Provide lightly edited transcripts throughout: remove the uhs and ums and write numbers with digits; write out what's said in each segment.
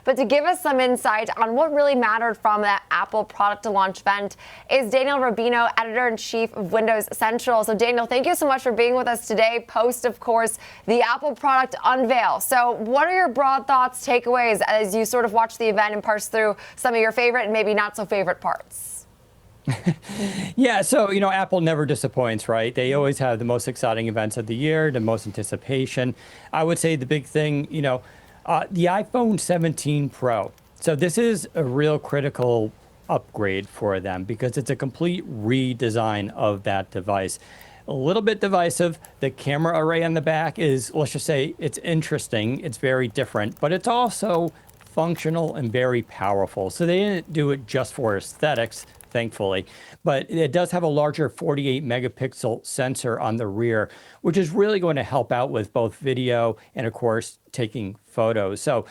But to give us some insight on what really mattered from that Apple product launch event is Daniel Rubino, editor-in-chief of Windows Central. So Daniel, thank you so much for being with us today, post, of course, the Apple product unveil. So what are your broad thoughts, takeaways, as you sort of watch the event and parse through some of your favorite and maybe not so favorite parts? Yeah, so, Apple never disappoints, right? They always have the most exciting events of the year, the most anticipation. I would say the big thing, the iPhone 17 Pro. So this is a real critical upgrade for them because it's a complete redesign of that device. A little bit divisive. The camera array on the back is, let's just say, it's interesting. It's very different, but it's also functional and very powerful. So they didn't do it just for aesthetics, thankfully, but it does have a larger 48 megapixel sensor on the rear, which is really going to help out with both video and, of course, taking photos. So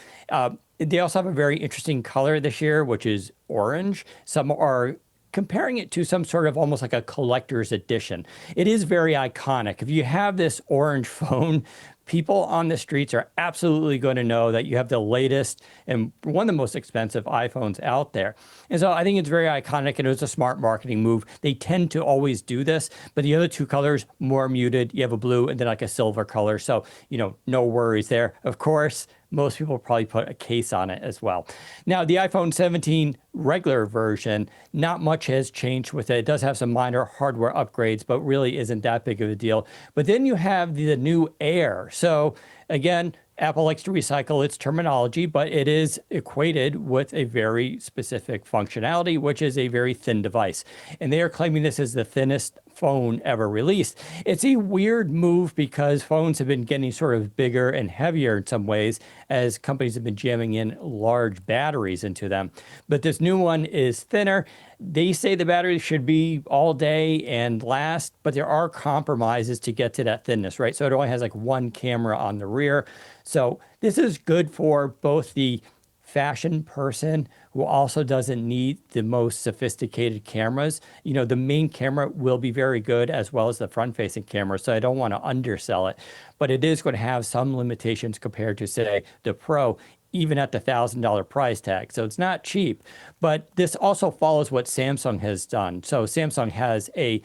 they also have a very interesting color this year, which is orange. Some are comparing it to some sort of almost like a collector's edition. It is very iconic. If you have this orange phone, people on the streets are absolutely going to know that you have the latest and one of the most expensive iPhones out there. And so I think it's very iconic, and it was a smart marketing move. They tend to always do this, but the other two colors, more muted. You have a blue and then like a silver color. So, no worries there. Of course, most people probably put a case on it as well. Now, the iPhone 17 regular version, not much has changed with it. It does have some minor hardware upgrades, but really isn't that big of a deal. But then you have the new Air. So again, Apple likes to recycle its terminology, but it is equated with a very specific functionality, which is a very thin device. And they are claiming this is the thinnest phone ever released. It's a weird move because phones have been getting sort of bigger and heavier in some ways as companies have been jamming in large batteries into them. But this new one is thinner. They say the battery should be all day and last, but there are compromises to get to that thinness, right? So it only has like one camera on the rear. So this is good for both the fashion person who also doesn't need the most sophisticated cameras. The main camera will be very good as well as the front-facing camera, so I don't want to undersell it. But it is going to have some limitations compared to, say, the Pro, even at the $1,000 price tag. So it's not cheap, but this also follows what Samsung has done. So Samsung has a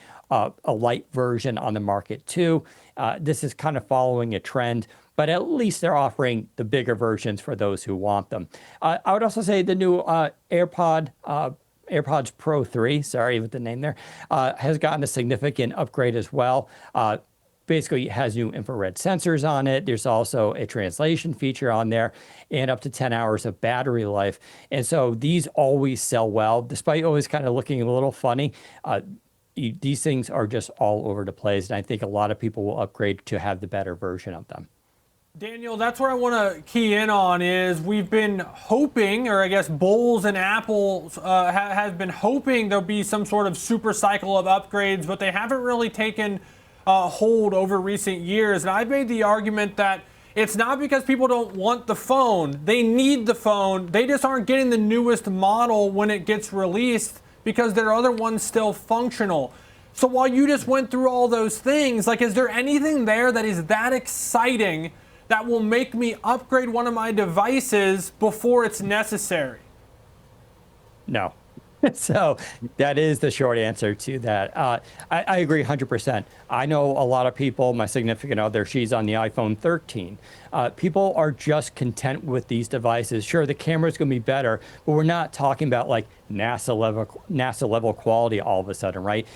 light version on the market too. This is kind of following a trend, but at least they're offering the bigger versions for those who want them. I would also say the new AirPods Pro 3, sorry with the name there, has gotten a significant upgrade as well. Basically, it has new infrared sensors on it. There's also a translation feature on there and up to 10 hours of battery life. And so these always sell well, despite always kind of looking a little funny. These things are just all over the place, and I think a lot of people will upgrade to have the better version of them. Daniel, that's where I want to key in on is we've been hoping, or I guess Bulls and Apples have been hoping there'll be some sort of super cycle of upgrades, but they haven't really taken hold over recent years. And I've made the argument that it's not because people don't want the phone. They need the phone. They just aren't getting the newest model when it gets released because their other one's still functional. So while you just went through all those things, is there anything there that is that exciting that will make me upgrade one of my devices before it's necessary? No. So that is the short answer to that. I agree 100%. I know a lot of people, my significant other, she's on the iPhone 13. People are just content with these devices. Sure, the camera's going to be better, but we're not talking about like NASA level quality all of a sudden, right?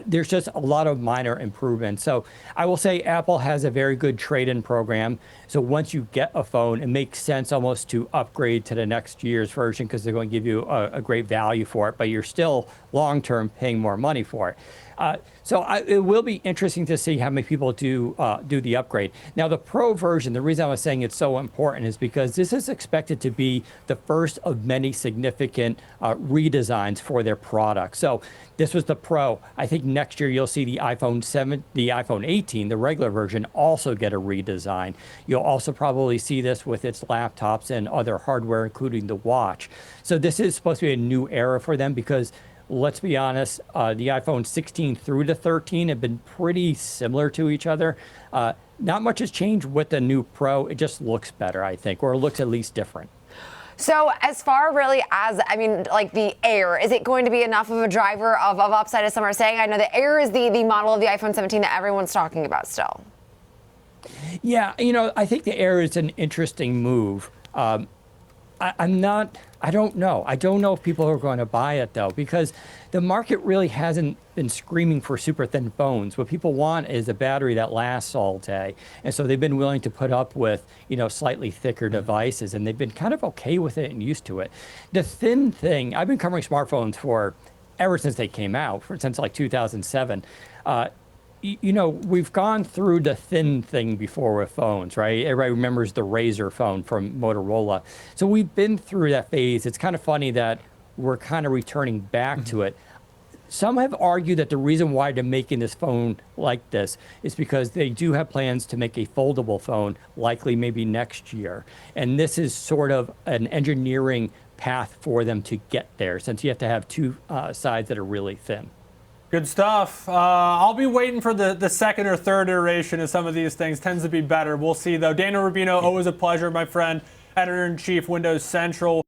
There's just a lot of minor improvements. So I will say Apple has a very good trade-in program. So once you get a phone, it makes sense almost to upgrade to the next year's version because they're going to give you a great value for it, but you're still long-term paying more money for it. It will be interesting to see how many people do the upgrade. Now, the Pro version, the reason I was saying it's so important is because this is expected to be the first of many significant redesigns for their product. So this was the Pro. I think next year you'll see the iPhone 7, the iPhone 18, the regular version, also get a redesign. You'll also probably see this with its laptops and other hardware, including the watch. So this is supposed to be a new era for them because let's be honest, the iPhone 16 through the 13 have been pretty similar to each other. Not much has changed with the new Pro. It just looks better, I think, or it looks at least different. So as far really as, I mean, like the Air, is it going to be enough of a driver of upside as some are saying? I know the Air is the model of the iPhone 17 that everyone's talking about still. Yeah, I think the Air is an interesting move. I don't know. I don't know if people are going to buy it though, because the market really hasn't been screaming for super thin phones. What people want is a battery that lasts all day. And so they've been willing to put up with, slightly thicker devices, and they've been kind of okay with it and used to it. The thin thing, I've been covering smartphones ever since they came out, since like 2007. We've gone through the thin thing before with phones, right? Everybody remembers the Razr phone from Motorola. So we've been through that phase. It's kind of funny that we're kind of returning back to it. Some have argued that the reason why they're making this phone like this is because they do have plans to make a foldable phone, likely maybe next year. And this is sort of an engineering path for them to get there, since you have to have two sides that are really thin. Good stuff. I'll be waiting for the second or third iteration of some of these things. Tends to be better. We'll see, though. Daniel Rubino, always a pleasure, my friend. Editor-in-Chief, Windows Central.